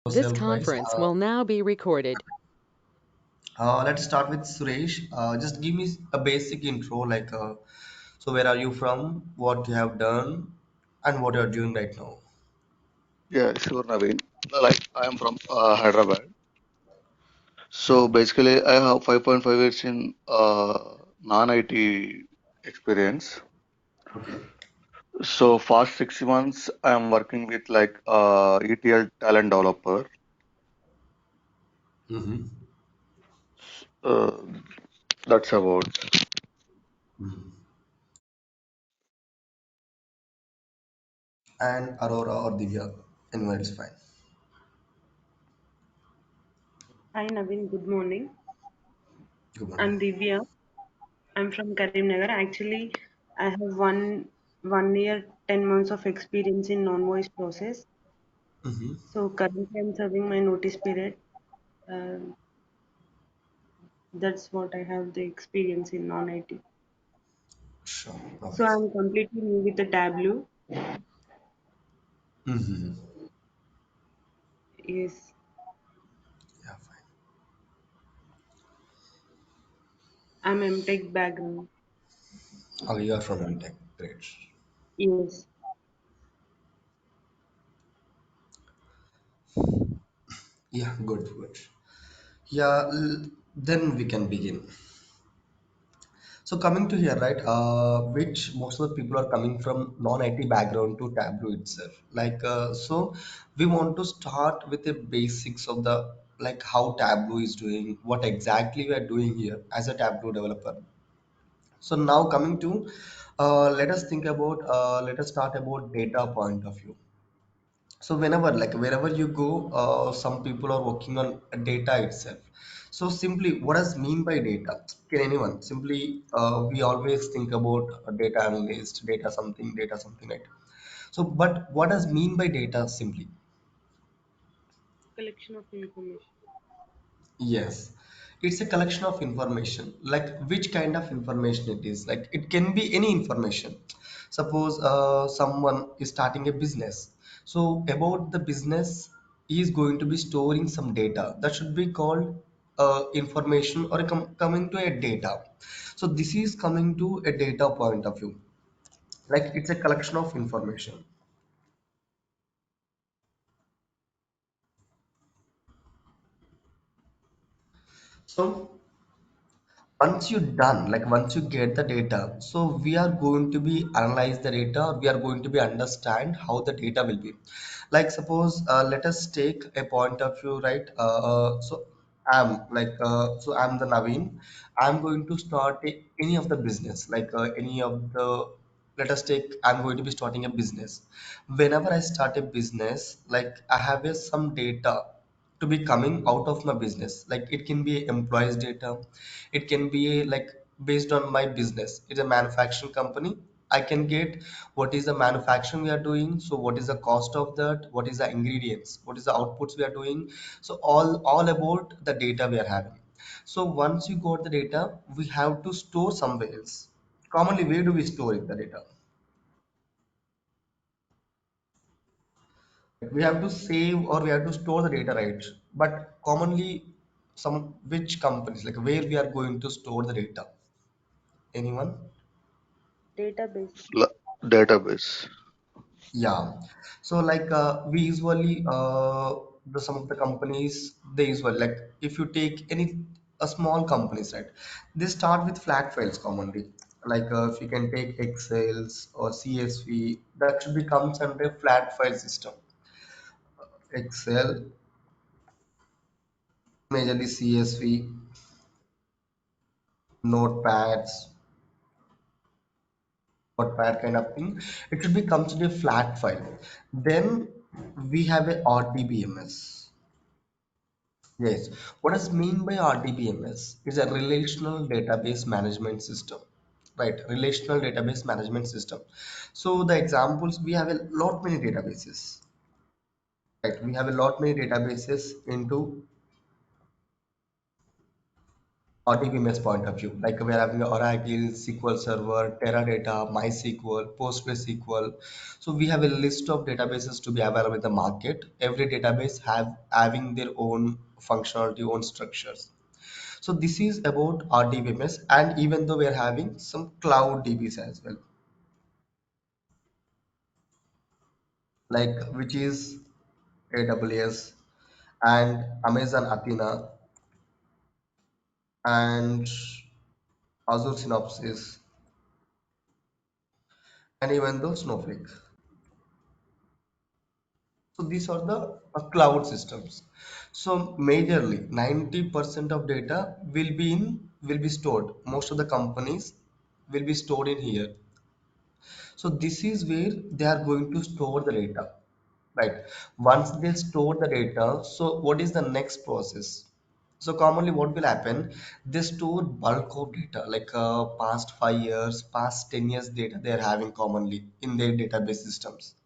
This Yourself, guys. conference will now be recorded. Let's start with Suresh. Just give me a basic intro, so where are you from, what you have done, and what you're doing right now. Yeah, sure, Naveen. Like I am from Hyderabad. So basically, I have 5.5 years in non-IT experience. Okay. So past 6 months, I am working with like ETL talent developer. Mm-hmm. Uh, that's about. And Aurora or Divya, anywhere is fine. Hi Naveen, good morning. Good morning. I'm Divya. I'm from Karimnagar. Actually, I have one year, 10 months of experience in non-voice process. Mm-hmm. So currently, I'm serving my notice period. Uh, that's what I have the experience in non-IT. Sure, no So worries. I'm completely new with the Tableau. Mm-hmm. Yes, Yeah, fine. I'm MTech background. Oh, you are from Intech. Great. Yes, Yeah, good, good. Yeah, then we can begin. So coming to here, right, which most of the people are coming from non-IT background to Tableau itself. So we want to start with the basics of the like how Tableau is doing, what exactly we are doing here as a Tableau developer. So now coming to, let us start about data point of view. So whenever like wherever you go, some people are working on data itself. So simply what does mean by data? Can anyone simply, we always think about a data analyst, data something, right? So but what does mean by data simply? collection of information. Yes, it's a collection of information. Like which kind of information it is? Like it can be any information. Suppose someone is starting a business. So about the business, he is going to be storing some data. That should be called information or coming to a data. So this is coming to a data point of view. Like it's a collection of information. So once you get the data, so we are going to be analyze the data, or we are going to be understand how the data will be. Like suppose, let us take a point of view, right? I'm the Naveen. I'm going to start any of the business, any of the, let us take, I'm going to be starting a business. Whenever I start a business, like I have some data to be coming out of my business. Like it can be employees data, it can be like based on my business, it's a manufacturing company. I can get what is the manufacturing we are doing, so what is the cost of that, what is the ingredients, what is the outputs we are doing. So all about the data we are having. So once you got the data, we have to store somewhere else. Commonly, where do we store it, the data? We have to save or we have to store the data, right? But commonly, some which companies, like where we are going to store the data? Anyone? Database. Database. Yeah. So we usually, the some of the companies, they usually, like if you take any a small companies, right? They start with flat files commonly. If you can take Excels or CSV, that should be comes under a flat file system. Excel, majorly CSV, notepads, notepad kind of thing. It should be comes in a flat file. Then we have a RDBMS. Yes. What does mean by RDBMS? Is a relational database management system. Right, relational database management system. So the examples, we have a lot many databases. Right, we have a lot many databases into RDBMS point of view. Like we're having Oracle, SQL Server, Teradata, MySQL, PostgreSQL. So we have a list of databases to be available in the market. Every database have having their own functionality, own structures. So this is about RDBMS, and even though we are having some cloud DBs as well, like which is AWS and Amazon Athena and Azure Synopsys and even though Snowflake. So these are the cloud systems. So majorly 90% of data will be stored. Most of the companies will be stored in here. So this is where they are going to store the data, right? Once they store the data, so what is the next process? So commonly what will happen, they store bulk of data like past 5 years, past 10 years data they are having commonly in their database systems,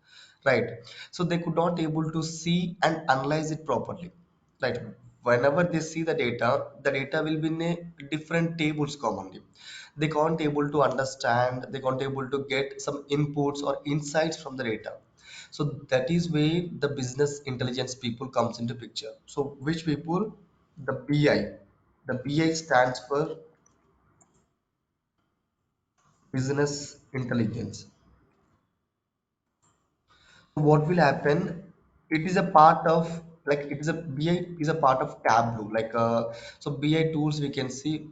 right? So they could not able to see and analyze it properly, right? Whenever they see the data will be in a different tables commonly. They can't able to understand, they can't able to get some inputs or insights from the data. So that is where the business intelligence people comes into picture. So which people? The BI. The BI stands for business intelligence. So what will happen, it is a part of, like it is a BI is a part of Tableau, like so BI tools we can see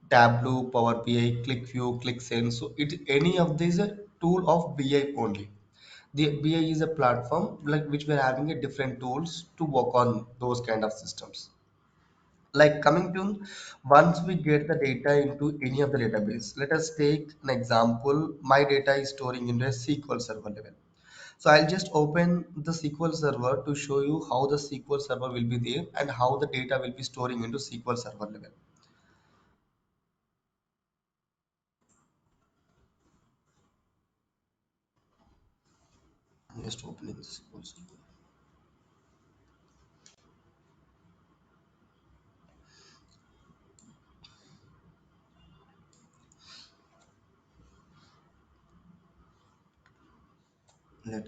Tableau, Power BI, ClickView, ClickSense. So it any of these a tool of BI only. The BI is a platform like which we're having a different tools to work on those kind of systems. Like coming to, once we get the data into any of the database, let us take an example. My data is storing in a SQL server level. So I'll just open the SQL server to show you how the SQL server will be there and how the data will be storing into SQL server level. I'm just opening the SQL server.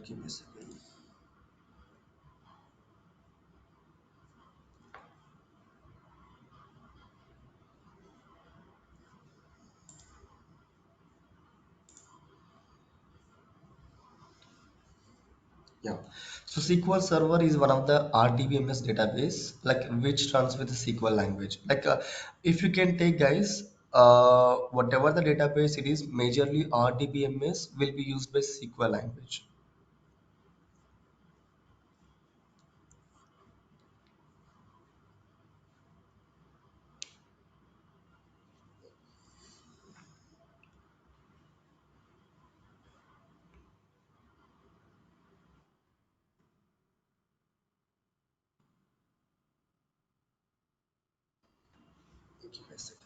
Give me a second. Yeah. So SQL Server is one of the RDBMS database, like which runs with the SQL language. Like if you can take guys, whatever the database it is, majorly RDBMS will be used by SQL language. Give me a second.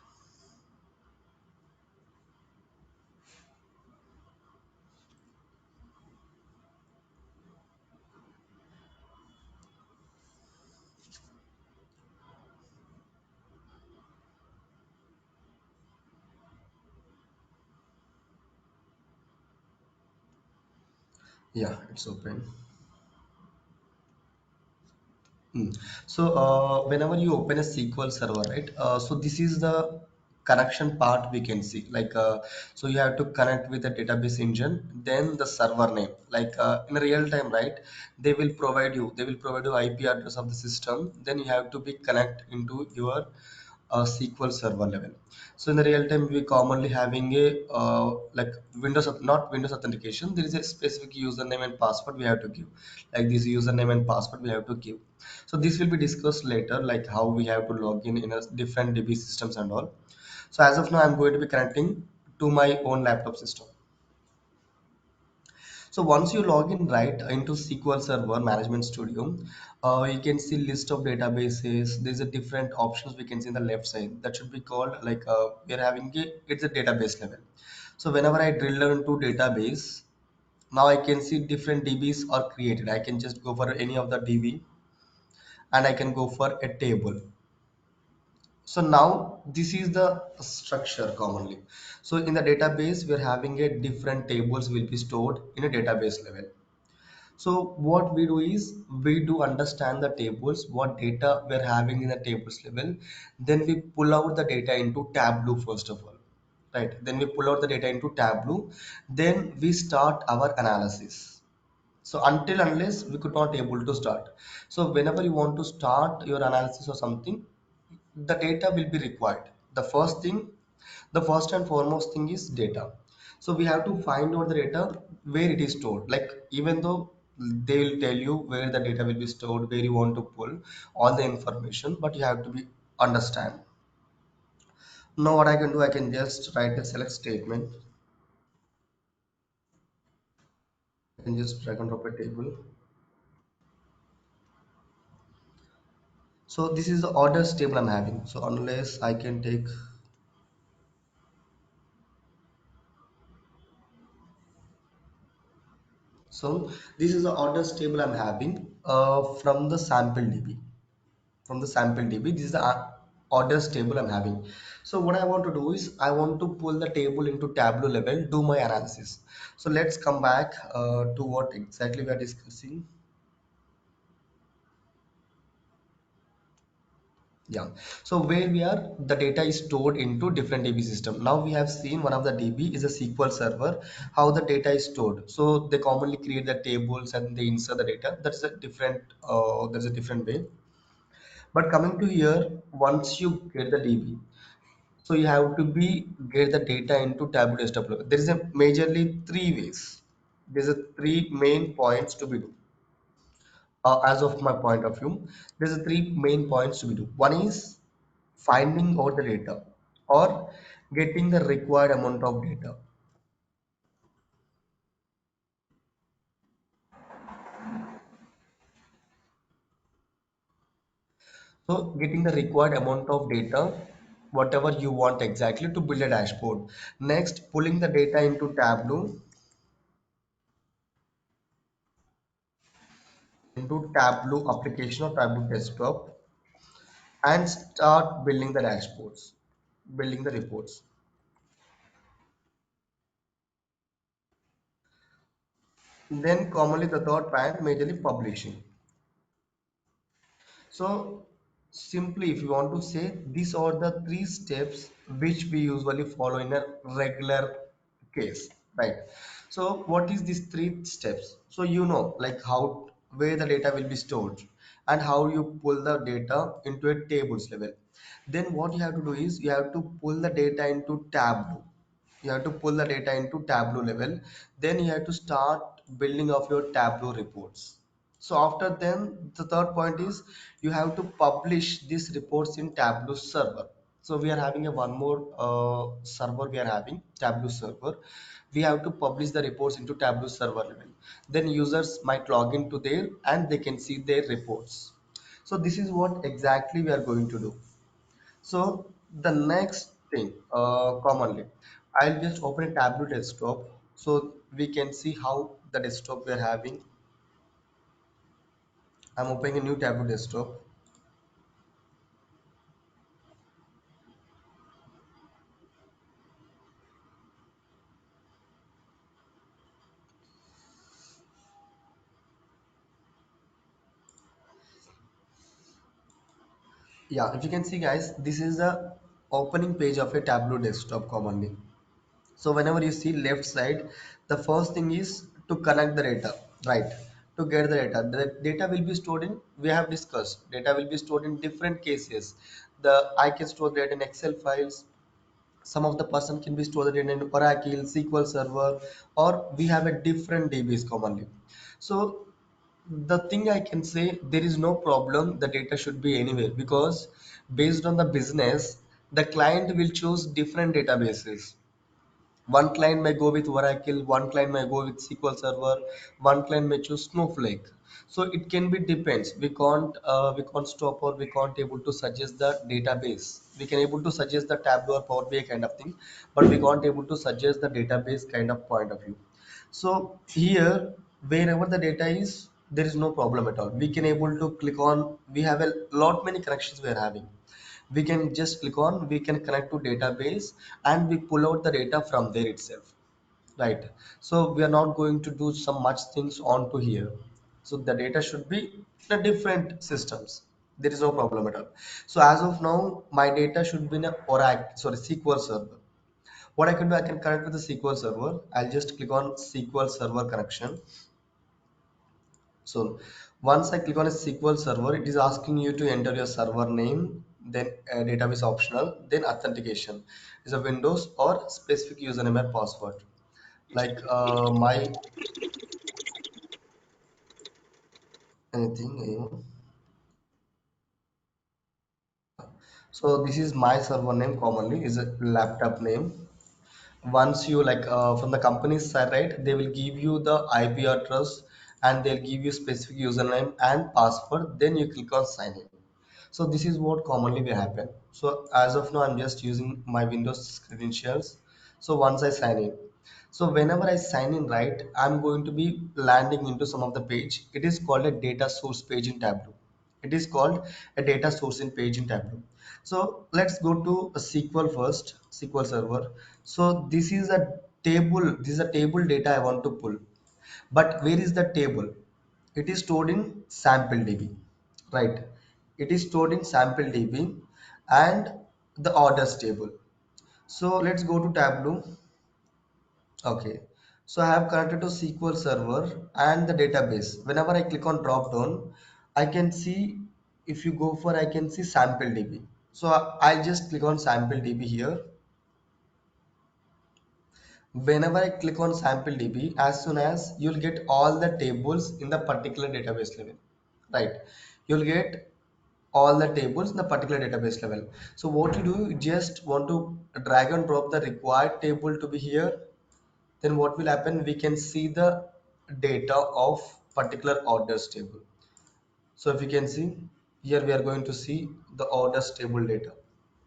Yeah, it's open. Hmm. So whenever you open a SQL server, right? So this is the connection part we can see. Like so you have to connect with the database engine, then the server name. Like in real time, right? They will provide you IP address of the system. Then you have to be connect into your SQL server level. So in the real time, we commonly having a like not Windows authentication. There is a specific username and password we have to give. Like this username and password we have to give. So this will be discussed later, like how we have to log in a different DB systems and all. So as of now, I'm going to be connecting to my own laptop system. So once you log in right into SQL Server Management Studio, you can see list of databases. There's a different options we can see in the left side. That should be called like we're having it's a database level. So whenever I drill down into database, now I can see different DBs are created. I can just go for any of the DB and I can go for a table. So now this is the structure commonly. So in the database, we are having a different tables will be stored in a database level. So what we do is we do understand the tables, what data we're having in the tables level. Then we pull out the data into Tableau first of all, right? Then we pull out the data into Tableau. Then we start our analysis. So until unless we could not able to start. So whenever you want to start your analysis or something, the data will be required. The first thing, the first and foremost thing is data. So we have to find out the data where it is stored. Like even though they will tell you where the data will be stored, where you want to pull all the information, but you have to be understand. Now what I can do, I can just write a select statement. I can just drag and drop a table. So this is the orders table I'm having. So unless I can take, so this is the orders table I'm having from the sample DB. From the sample DB, this is the orders table I'm having. So what I want to do is I want to pull the table into Tableau level, do my analysis. So let's come back to what exactly we are discussing. Yeah. So where we are, the data is stored into different DB system. Now we have seen one of the DB is a SQL server, how the data is stored. So they commonly create the tables and they insert the data. That's a different way. But coming to here, once you get the DB, so you have to be get the data into Tableau desktop level. There is a majorly three ways. There's a three main points to be do. As of my point of view, there's a three main points to be do. One is finding out the data or getting the required amount of data. So getting the required amount of data, whatever you want exactly to build a dashboard. Next, pulling the data into Tableau application or Tableau desktop and start building the dashboards, building the reports. Then commonly the third point, majorly publishing. So simply if you want to say, these are the three steps which we usually follow in a regular case, right? So what is these three steps? So you know like how where the data will be stored and how you pull the data into a tables level. Then what you have to do is you have to pull the data into Tableau. You have to pull the data into Tableau level. Then you have to start building of your Tableau reports. So after then, the third point is you have to publish these reports in Tableau server. So we are having a one more server we are having, Tableau server. We have to publish the reports into Tableau server level. Then users might log into there and they can see their reports. So this is what exactly we are going to do. So the next thing, commonly, I'll just open a Tableau desktop so we can see how the desktop we are having. I'm opening a new Tableau desktop. Yeah, if you can see guys, this is the opening page of a Tableau desktop commonly. So whenever you see left side, the first thing is to connect the data, right? To get the data will be stored in, we have discussed, data will be stored in different cases. I can store that in Excel files. Some of the person can be stored in an Oracle, SQL server, or we have a different DBs commonly. So the thing I can say, there is no problem. The data should be anywhere because based on the business, the client will choose different databases. One client may go with Oracle, one client may go with SQL Server, one client may choose Snowflake. So it can be depends. We can't stop or we can't able to suggest the database. We can able to suggest the Tableau or Power BI kind of thing, but we can't able to suggest the database kind of point of view. So here, wherever the data is, there is no problem at all. We can able to click on. We have a lot many connections we are having. We can just click on, we can connect to database and we pull out the data from there itself, right? So we are not going to do some much things onto here. So the data should be in a different systems. There is no problem at all. So as of now, my data should be in a Oracle, sorry, SQL server. What I can do, I can connect with the SQL server. I'll just click on SQL server connection. So once I click on a SQL server, it is asking you to enter your server name, then database optional, then authentication is a Windows or specific username and password. Like my anything, you know. So this is my server name commonly is a laptop name. Once you like from the company's side, right, they will give you the IP address and they'll give you specific username and password. Then you click on sign in. So this is what commonly will happen. So as of now, I'm just using my Windows credentials. So once I sign in, so whenever I sign in, right, I'm going to be landing into some of the page. It is called a data source page in Tableau. It is called a data source in page in Tableau. So let's go to a SQL first, SQL Server. So this is a table. This is a table data I want to pull. But where is the table? It is stored in sample DB, right? It is stored in sample DB and the orders table. So let's go to Tableau. Okay. So I have connected to SQL Server and the database. Whenever I click on drop down, I can see, if you go for, I can see sample DB. So I'll just click on sample DB here. Whenever I click on sample DB, as soon as you'll get all the tables in the particular database level, right? You'll get all the tables in the particular database level. So what you do, you just want to drag and drop the required table to be here. Then what will happen? We can see the data of particular orders table. So if you can see here, we are going to see the orders table data,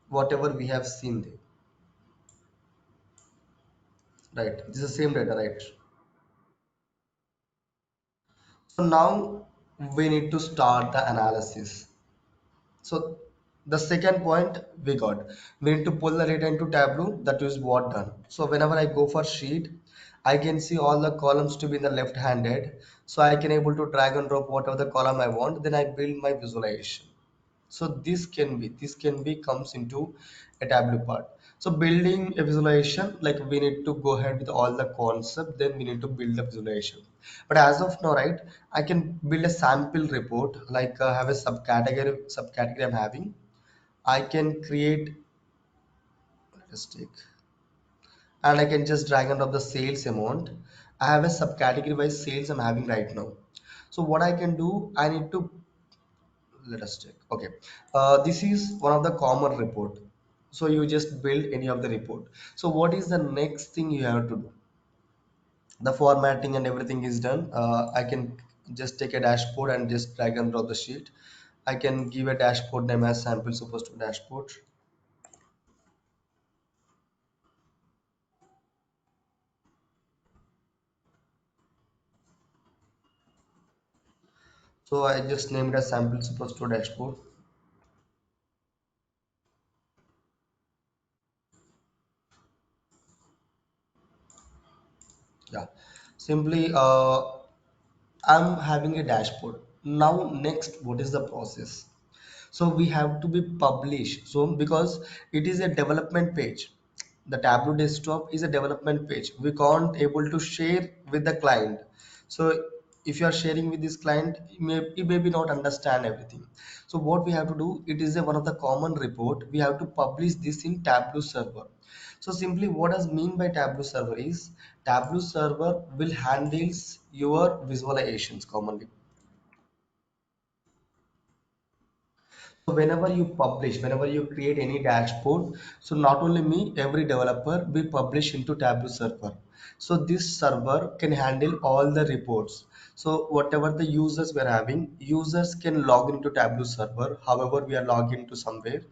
whatever we have seen there, right? This is the same data, right? So now we need to start the analysis. So the second point we got, we need to pull the data into Tableau. That is what done. So whenever I go for sheet, I can see all the columns to be in the left handed. So I can able to drag and drop whatever the column I want. Then I build my visualization. So this can be comes into a Tableau part. So building a visualization, like we need to go ahead with all the concept, then we need to build the visualization. But as of now, right, I can build a sample report, like have a subcategory I'm having. I can create, let us take, and I can just drag and drop the sales amount. I have a subcategory wise sales I'm having right now. So what I can do, I need to, let us check. Okay, this is one of the common report. So you just build any of the report. So what is the next thing you have to do? The formatting and everything is done. I can just take a dashboard and just drag and drop the sheet. I can give a dashboard name as sample supposed to dashboard. So I just named as sample supposed to dashboard. Yeah, simply I'm having a dashboard. Now next, what is the process? So we have to be published. So because it is a development page, the Tableau desktop is a development page. We can't able to share with the client. So if you are sharing with this client, you may be not understand everything. So what we have to do, it is a, one of the common report. We have to publish this in Tableau server. So simply what does mean by Tableau server is Tableau server will handles your visualizations commonly. So whenever you publish, whenever you create any dashboard, so not only me, every developer we publish into Tableau server. So this server can handle all the reports. So whatever the users we're having, users can log into Tableau server. However, we are logged into somewhere.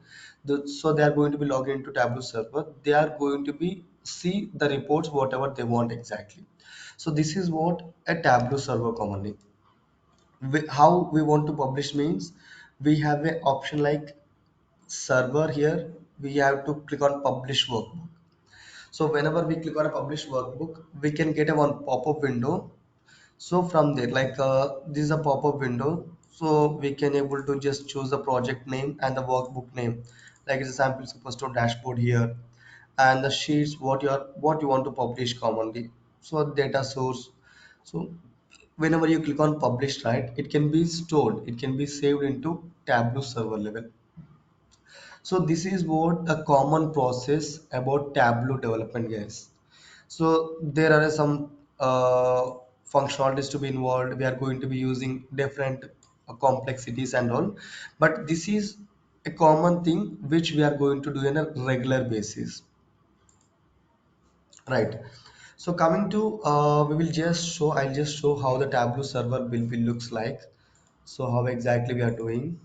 So they are going to be logged into Tableau server. They are going to be see the reports whatever they want exactly. So this is what a Tableau server commonly. How we want to publish means we have an option like server here, we have to click on publish workbook. So whenever we click on a publish workbook, we can get a one pop-up window. So from there, like this is a pop-up window, so we can able to just choose the project name and the workbook name. Like it's a sample superstore dashboard here, and the sheets what you want to publish commonly. So data source. So whenever you click on publish, right, it can be stored, it can be saved into Tableau server level. So this is what a common process about Tableau development, guys. So there are some functionalities to be involved. We are going to be using different complexities and all, but this is a common thing which we are going to do on a regular basis, right? So coming to I'll just show how the Tableau server will be looks like. So how exactly we are doing.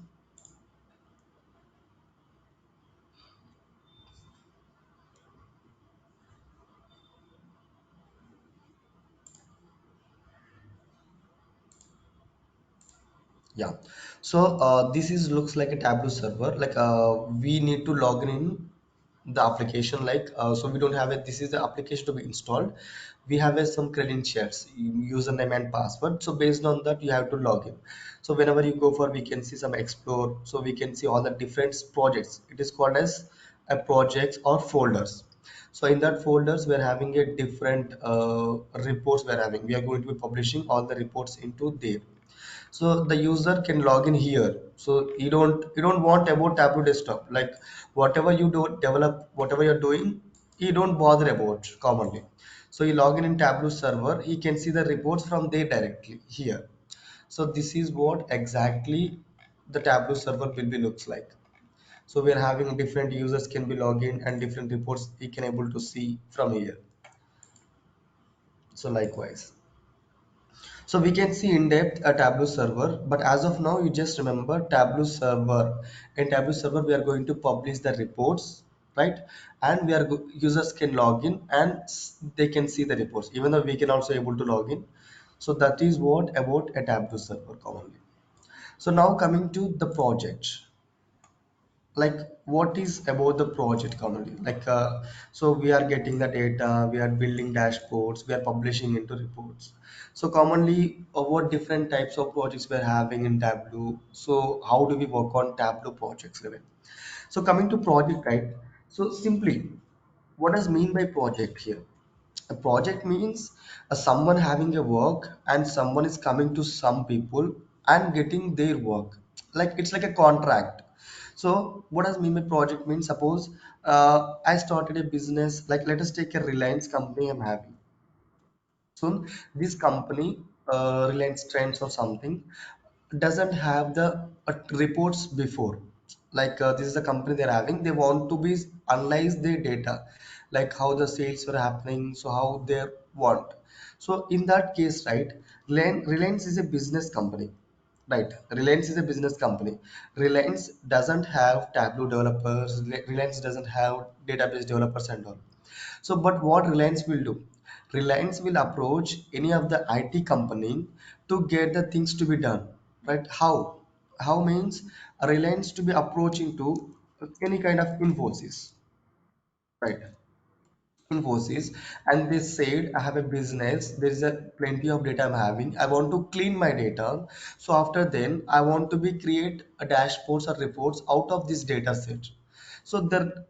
Yeah. So this is looks like a Tableau server. Like we need to log in the application. Like so we don't have it. This is the application to be installed. We have some credentials, username and password. So based on that, you have to log in. So whenever you go for, we can see some explore. So we can see all the different projects. It is called as a projects or folders. So in that folders, we're having a different reports we're having. We are going to be publishing all the reports into there. So the user can log in here. So you don't want about Tableau desktop, like whatever you do develop, whatever you're doing, you don't bother about commonly. So you log in Tableau server, he can see the reports from there directly here. So this is what exactly the Tableau server will be looks like. So we are having different users can be login and different reports he can able to see from here. So likewise, so we can see in depth a Tableau server, but as of now, you just remember Tableau server. In Tableau server, we are going to publish the reports, right? And users can log in and they can see the reports, even though we can also able to log in. So that is what about a Tableau server commonly. So now coming to the project, like what is about the project commonly, like so we are getting the data, we are building dashboards, we are publishing into reports. So commonly what different types of projects we are having in Tableau. So how do we work on Tableau projects level? So coming to project, right? So simply, what does mean by project here? A project means someone having a work and someone is coming to some people and getting their work. Like it's like a contract. So what does mean by project mean? Suppose I started a business. Like let us take a Reliance company I'm having. Soon this company, Reliance Trends or something, doesn't have the reports before. Like this is the company they're having, they want to be analyze their data, like how the sales were happening, so how they want. So in that case, right, Reliance is a business company, right? Reliance is a business company. Reliance doesn't have Tableau developers, Reliance doesn't have database developers and all. So, but what Reliance will do? Reliance will approach any of the IT company to get the things to be done, right? How? How means Reliance to be approaching to any kind of Infosys, right? Infosys, and they said I have a business, there is a plenty of data I'm having, I want to clean my data. So after then I want to be create a dashboards or reports out of this data set. So that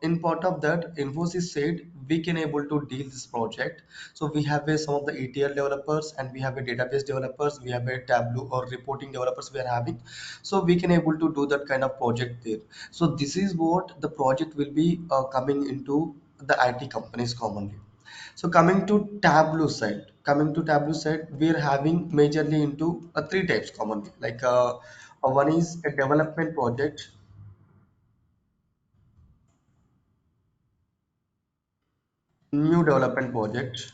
in part of that, Infosys said we can able to deal this project. So we have some of the ETL developers and we have a database developers, we have a Tableau or reporting developers we are having. So we can able to do that kind of project there. So this is what the project will be coming into the IT companies commonly. So coming to Tableau side, we are having majorly into three types commonly. Like one is a development project, new development project,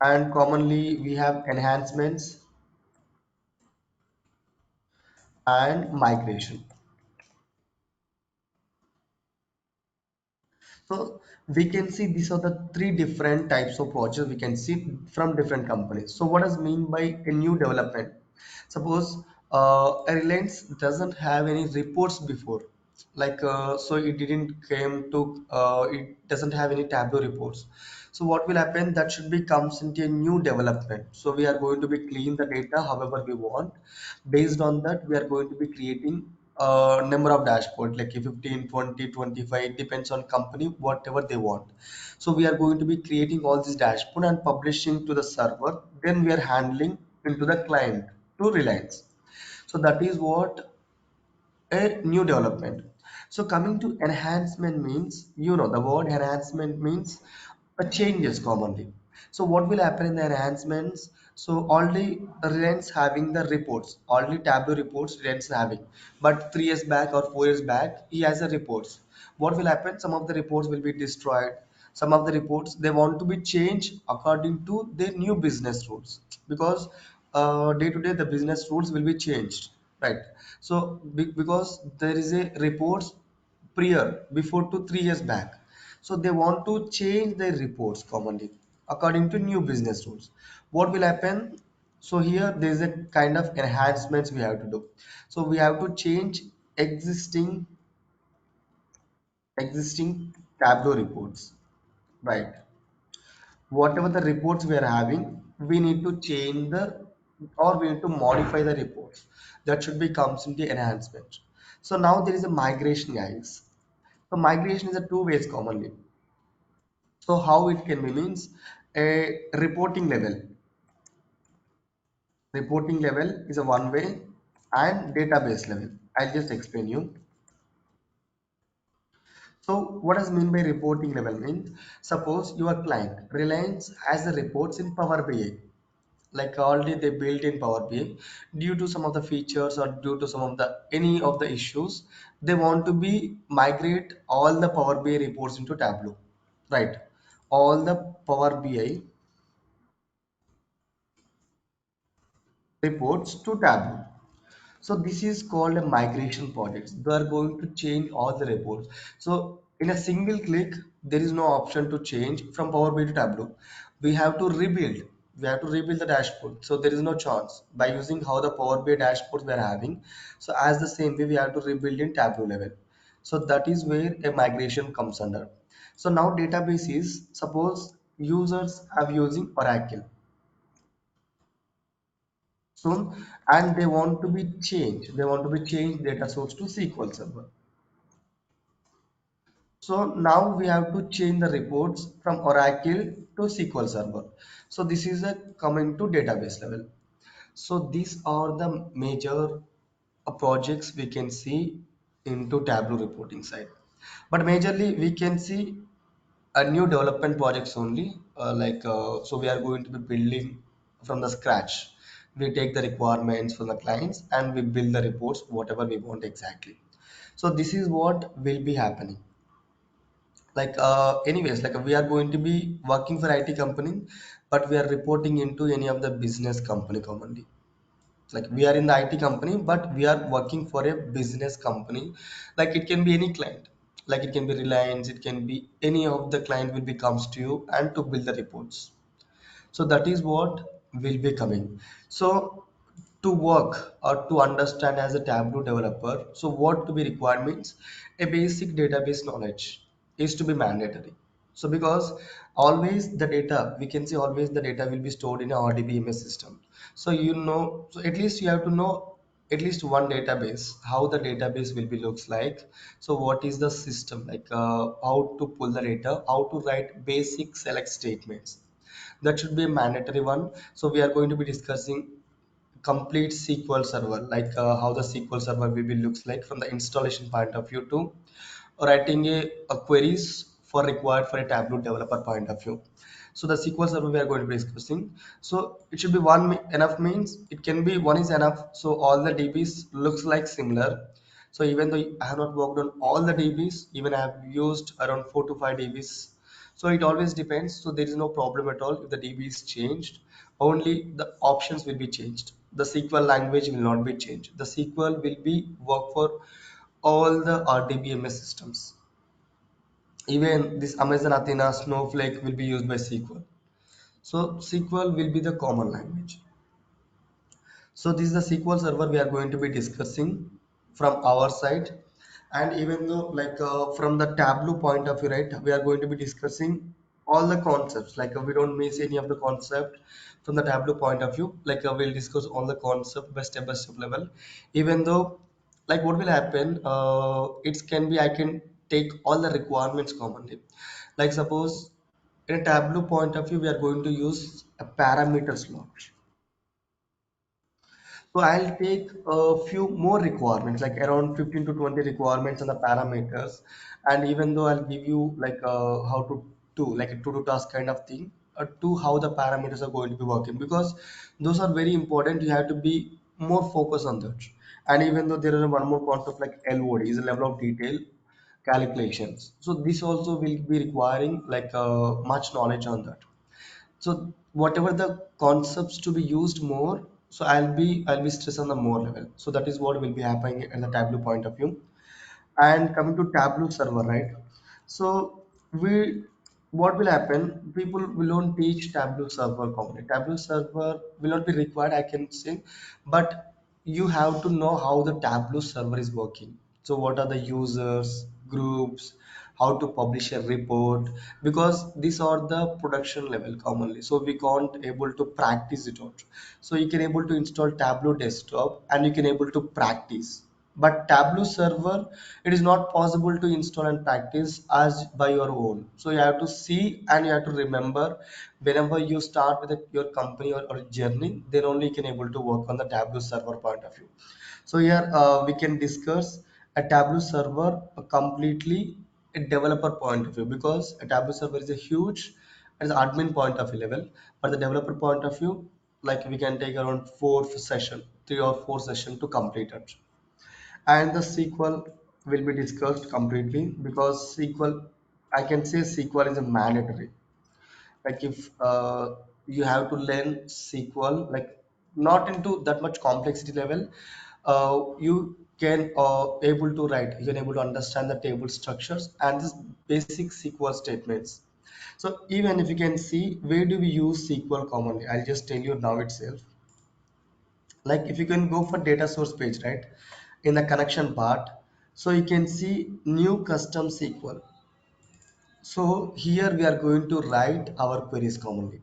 and commonly we have enhancements and migration. So we can see these are the three different types of projects we can see from different companies. So what does mean by a new development? Suppose a Reliance doesn't have any reports before, so it didn't came to it doesn't have any Tableau reports. So what will happen, that should be comes into a new development. So we are going to be clean the data however we want. Based on that, we are going to be creating a number of dashboard like 15, 20, 25. It depends on company whatever they want. So we are going to be creating all this dashboard and publishing to the server. Then we are handling into the client to Reliance. So that is what a new development. So coming to enhancement means, the word enhancement means a changes commonly. So what will happen in the enhancements? So already Reliance having the reports, already Tableau reports Reliance having, but 3 years back or 4 years back, he has the reports. What will happen? Some of the reports will be destroyed. Some of the reports they want to be changed according to their new business rules, because day to day the business rules will be changed, right? So because there is a reports prior before to 3 years back, so they want to change their reports commonly according to new business rules. What will happen? So here there is a kind of enhancements we have to do. So we have to change existing existing Tableau reports, right? Whatever the reports we are having, we need to change the, or we need to modify the reports. That should be comes in the enhancement. So now there is a migration, guys. So migration is a two ways commonly. So how it can be means, a reporting level is a one way, and database level, I'll just explain you. So what does mean by reporting level means, suppose your client Reliance has the reports in Power BI, like already they built in Power BI. Due to some of the features or due to some of the any of the issues, they want to be migrate all the Power BI reports into Tableau, right? All the Power BI reports to Tableau. So this is called a migration project. They are going to change all the reports. So in a single click, there is no option to change from Power BI to Tableau. We have to rebuild. We have to rebuild the dashboard. So there is no chance by using how the Power BI dashboards we are having. So as the same way, we have to rebuild in Tableau level. So that is where a migration comes under. So now database is, suppose users are using Oracle soon, and they want to be changed data source to SQL Server. So now we have to change the reports from Oracle to SQL Server. So this is a coming to database level. So these are the major projects we can see into Tableau reporting side. But majorly we can see a new development projects only. So we are going to be building from the scratch. We take the requirements from the clients and we build the reports whatever we want exactly. So this is what will be happening. Anyways, like we are going to be working for IT company, but we are reporting into any of the business company commonly. Like we are in the IT company, but we are working for a business company. Like it can be any client, like it can be Reliance, it can be any of the client will be comes to you and to build the reports. So that is what will be coming. So to work or to understand as a Tableau developer, so what to be required means, a basic database knowledge is to be mandatory. So because always the data, we can say always the data will be stored in a RDBMS system. So so at least you have to know at least one database, how the database will be looks like. So what is the system, how to pull the data, how to write basic select statements, that should be a mandatory one. So we are going to be discussing complete SQL server, how the SQL server will be looks like from the installation point of view to writing a queries for required for a Tableau developer point of view. So the SQL server we are going to be discussing. So it should be enough means it can be one is enough. So all the DBs looks like similar. So even though I have not worked on all the DBs, even I have used around 4 to 5 DBs. So it always depends. So there is no problem at all if the DB is changed. Only the options will be changed. The SQL language will not be changed. The SQL will be work for all the RDBMS systems. Even this Amazon Athena Snowflake will be used by SQL. So SQL will be the common language. So this is the SQL Server we are going to be discussing from our side. And even though from the Tableau point of view, right, we are going to be discussing all the concepts. We don't miss any of the concept from the Tableau point of view. We'll discuss all the concept by step level. Even though what will happen, it can be I can take all the requirements commonly. Like suppose in a Tableau point of view, we are going to use a parameter slot. So I'll take a few more requirements, like around 15 to 20 requirements and the parameters. And even though I'll give you how to do like a to-do task kind of thing, to how the parameters are going to be working, because those are very important. You have to be more focused on that. And even though there is one more concept like LOD is a level of detail calculations. So this also will be requiring much knowledge on that. So whatever the concepts to be used more, so I'll be stressed on the more level. So that is what will be happening at the Tableau point of view. And coming to Tableau server, right? So we what will happen? People will not teach Tableau server commonly. Tableau server will not be required, I can say, but you have to know how the Tableau server is working. So what are the users, groups, how to publish a report, because these are the production level commonly. So we can't able to practice it out. So you can able to install Tableau desktop and you can able to practice, but Tableau server, it is not possible to install and practice as by your own. So you have to see and you have to remember whenever you start with your company or journey, then only you can able to work on the Tableau server point of view. So here we can discuss a Tableau server completely a developer point of view, because a Tableau server is a huge as admin point of view level, but the developer point of view, like we can take around 3 or 4 session to complete it. And the SQL will be discussed completely, because SQL, I can say SQL is a mandatory. Like if you have to learn SQL, like not into that much complexity level, you can able to write, you can able to understand the table structures and this basic SQL statements. So even if you can see where do we use SQL commonly, I'll just tell you now itself. Like if you can go for data source page, right, in the connection part, so you can see new custom SQL. So here we are going to write our queries commonly.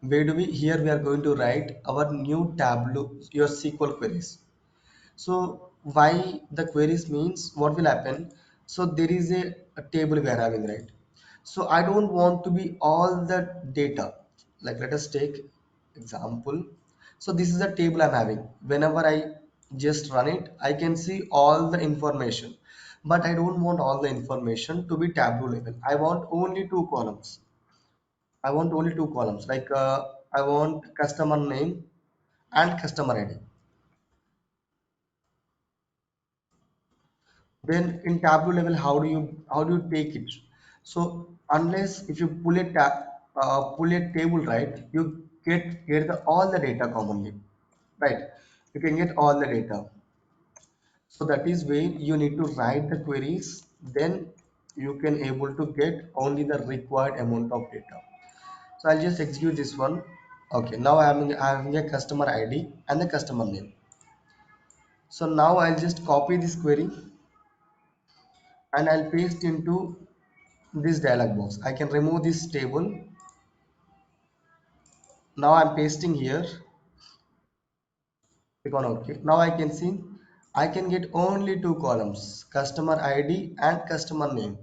Where do we here we are going to write our new Tableau your SQL queries. So why the queries means what will happen, so there is a table we are having, right? So I don't want to be all the data. Like let us take example. So this is a table I'm having. Whenever I just run it, I can see all the information, but I don't want all the information to be Tableau level. I want only two columns. I want only two columns. I want customer name and customer ID. Then in Tableau level, how do you take it? So unless if you pull a table, right, you get all the data commonly, right? You can get all the data. So that is where you need to write the queries. Then you can able to get only the required amount of data. So I'll just execute this one. Okay, now I'm having a customer ID and the customer name. So now I'll just copy this query and I'll paste into this dialog box. I can remove this table. Now I'm pasting here. Click on OK. Now I can see I can get only two columns, customer ID and customer name.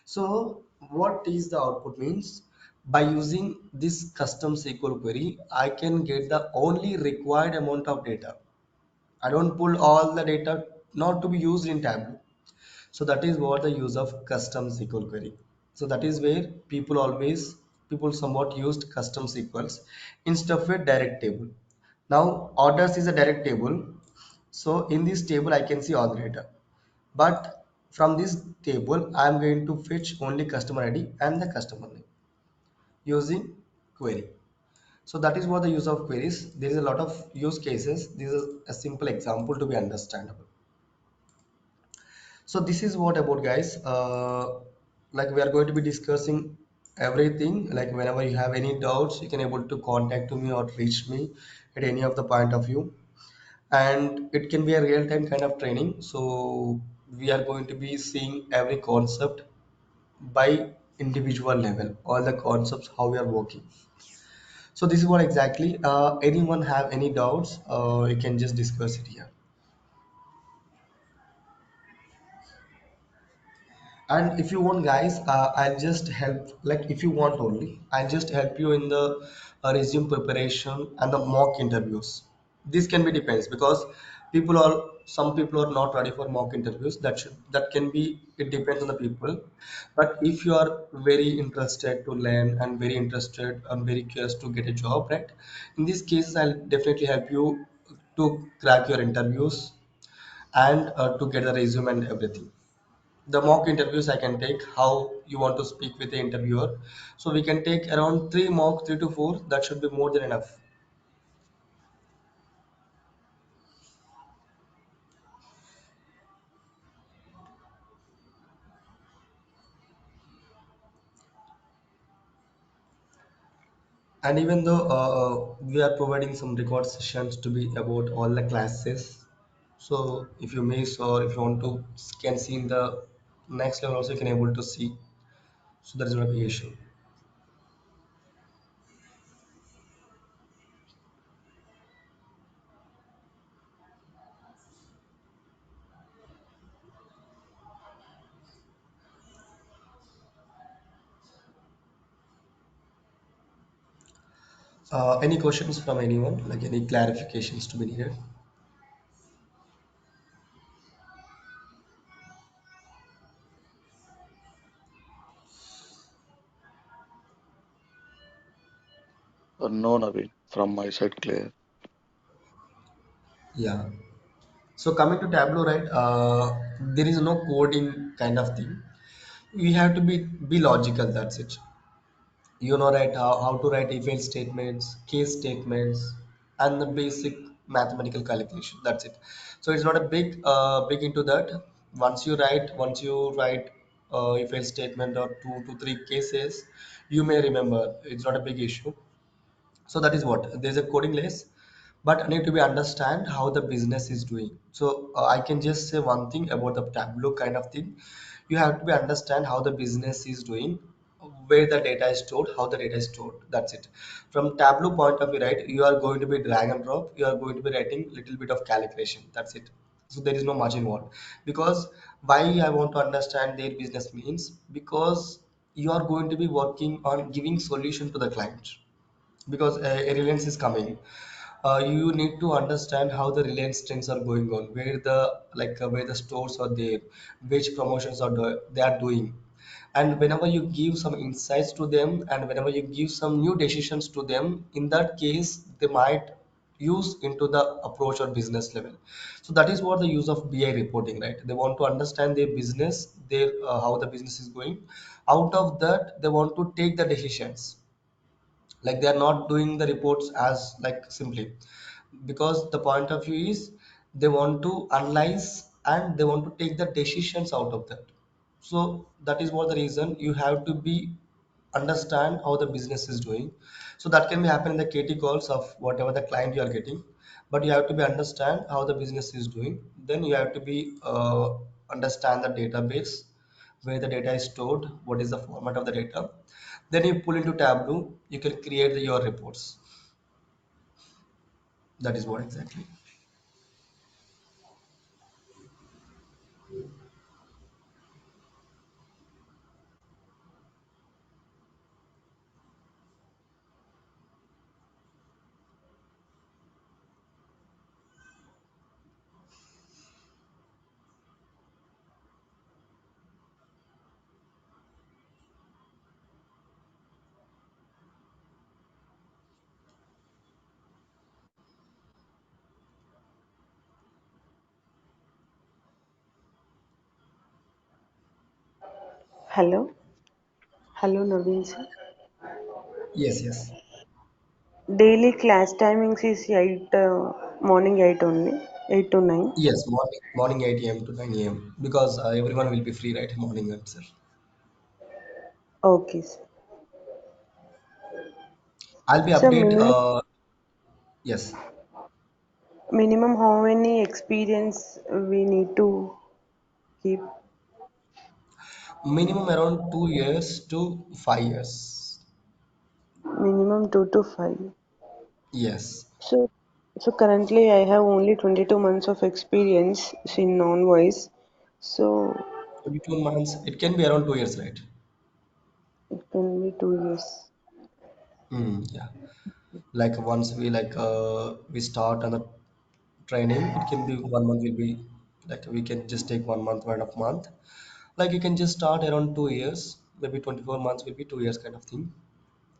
So what is the output means? By using this custom SQL query, I can get the only required amount of data. I don't pull all the data not to be used in Tableau. So that is what the use of custom SQL query. So that is where people somewhat used custom SQLs instead of a direct table. Now orders is a direct table. So in this table I can see all the data. But from this table I am going to fetch only customer ID and the customer name using query. So that is what the use of queries. There is a lot of use cases. This is a simple example to be understandable. So this is what about guys, like we are going to be discussing everything. Like whenever you have any doubts, you can able to contact to me or reach me at any of the point of view, and it can be a real-time kind of training. So we are going to be seeing every concept by individual level, all the concepts how we are working. So this is what exactly. Anyone have any doubts? You can just discuss it here. And if you want, guys, I'll just help. Like if you want only, I'll just help you in the resume preparation and the mock interviews. This can be depends because some people are not ready for mock interviews. That can be, it depends on the people. But if you are very interested to learn and very interested and very curious to get a job, right? In these cases, I'll definitely help you to crack your interviews and to get the resume and everything. The mock interviews I can take how you want to speak with the interviewer. So we can take around three mock, three to four. That should be more than enough. And even though we are providing some record sessions to be about all the classes, so if you miss or if you want to can see in the next level also you can able to see. So there is not a big issue. Any questions from anyone? Like any clarifications to be needed? No, Naveen, from my side, clear. Yeah. So coming to Tableau, right? There is no coding kind of thing. We have to be logical. That's it. You know, right? How to write if else statements, case statements, and the basic mathematical calculation. That's it. So it's not a big into that. Once you write if else statement or two to three cases, you may remember. It's not a big issue. So that is what there's a coding less, but I need to be understand how the business is doing. So I can just say one thing about the Tableau kind of thing. You have to be understand how the business is doing, where the data is stored, how the data is stored. That's it. From Tableau point of view, right, you are going to be drag and drop, you are going to be writing little bit of calculation. That's it. So there is no much involved. Because why I want to understand their business means, because you are going to be working on giving solution to the client. Because a Reliance is coming, you need to understand how the Reliance trends are going on, where where the stores are there, which promotions they are doing, and whenever you give some insights to them, and whenever you give some new decisions to them, in that case they might use into the approach or business level. So that is what the use of BI reporting, right? They want to understand their business, their how the business is going. Out of that, they want to take the decisions. Like they are not doing the reports as like simply, because the point of view is they want to analyze and they want to take the decisions out of that. So that is what the reason you have to be understand how the business is doing. So that can be happen in the KT calls of whatever the client you are getting, but you have to be understand how the business is doing. Then you have to be understand the database, where the data is stored, what is the format of the data. Then you pull into Tableau, you can create your reports. That is what exactly. Hello, hello, Naveen sir. Yes, yes. Daily class timings is 8 morning 8 only, 8 to 9. Yes, morning 8 a.m. to 9 a.m. because everyone will be free, right? Morning itself. Okay, sir. I'll be So update. minimum, Yes, Minimum how many experience we need to keep? minimum around 2 years to 5 years. Minimum 2 to 5. Yes, So, so currently I have only 22 months of experience in non-voice. So 22 months. It can be around 2 years, right? it can be 2 years. Yeah. Like once we start on the training, it can be 1 month will be like we can just take 1 month, 1.5 month. Like you can just start around 2 years, maybe 24 months will be 2 years kind of thing.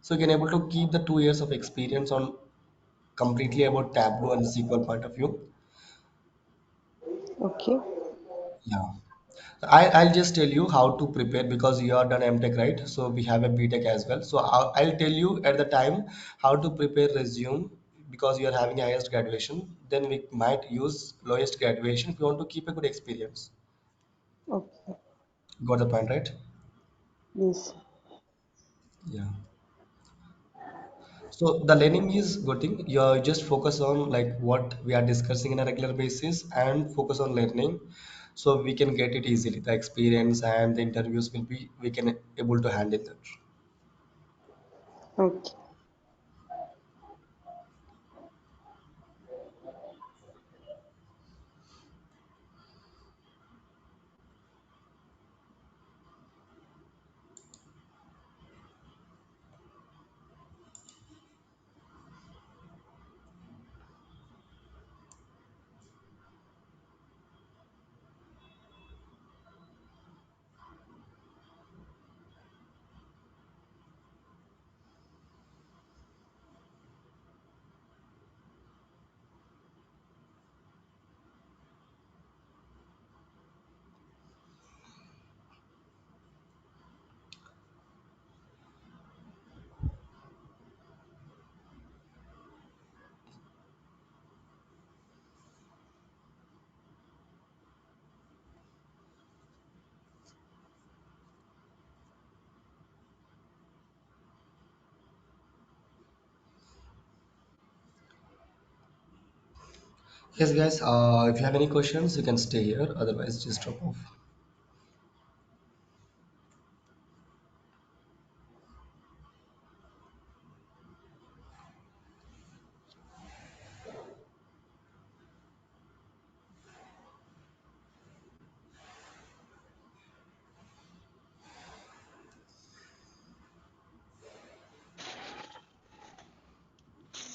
So you can able to keep the 2 years of experience on completely about Tableau and SQL point of view. Okay. Yeah. I'll just tell you how to prepare because you are done MTech, right? So we have a BTech as well. So I'll tell you at the time how to prepare resume because you are having highest graduation. Then we might use lowest graduation if you want to keep a good experience. Okay. Got the point, right? Yes. Yeah. So the learning is good thing. You just focus on like what we are discussing in a regular basis and focus on learning, so we can get it easily. The experience and the interviews will be we can able to handle that. Okay. Yes, guys. If you have any questions, you can stay here. Otherwise, just drop off.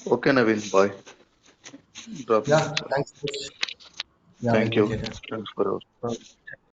Okay, Naveen, bye. Dropping Yeah. outside. Thanks, Coach. Yeah, we'll Thank meet you. later. Thanks for your.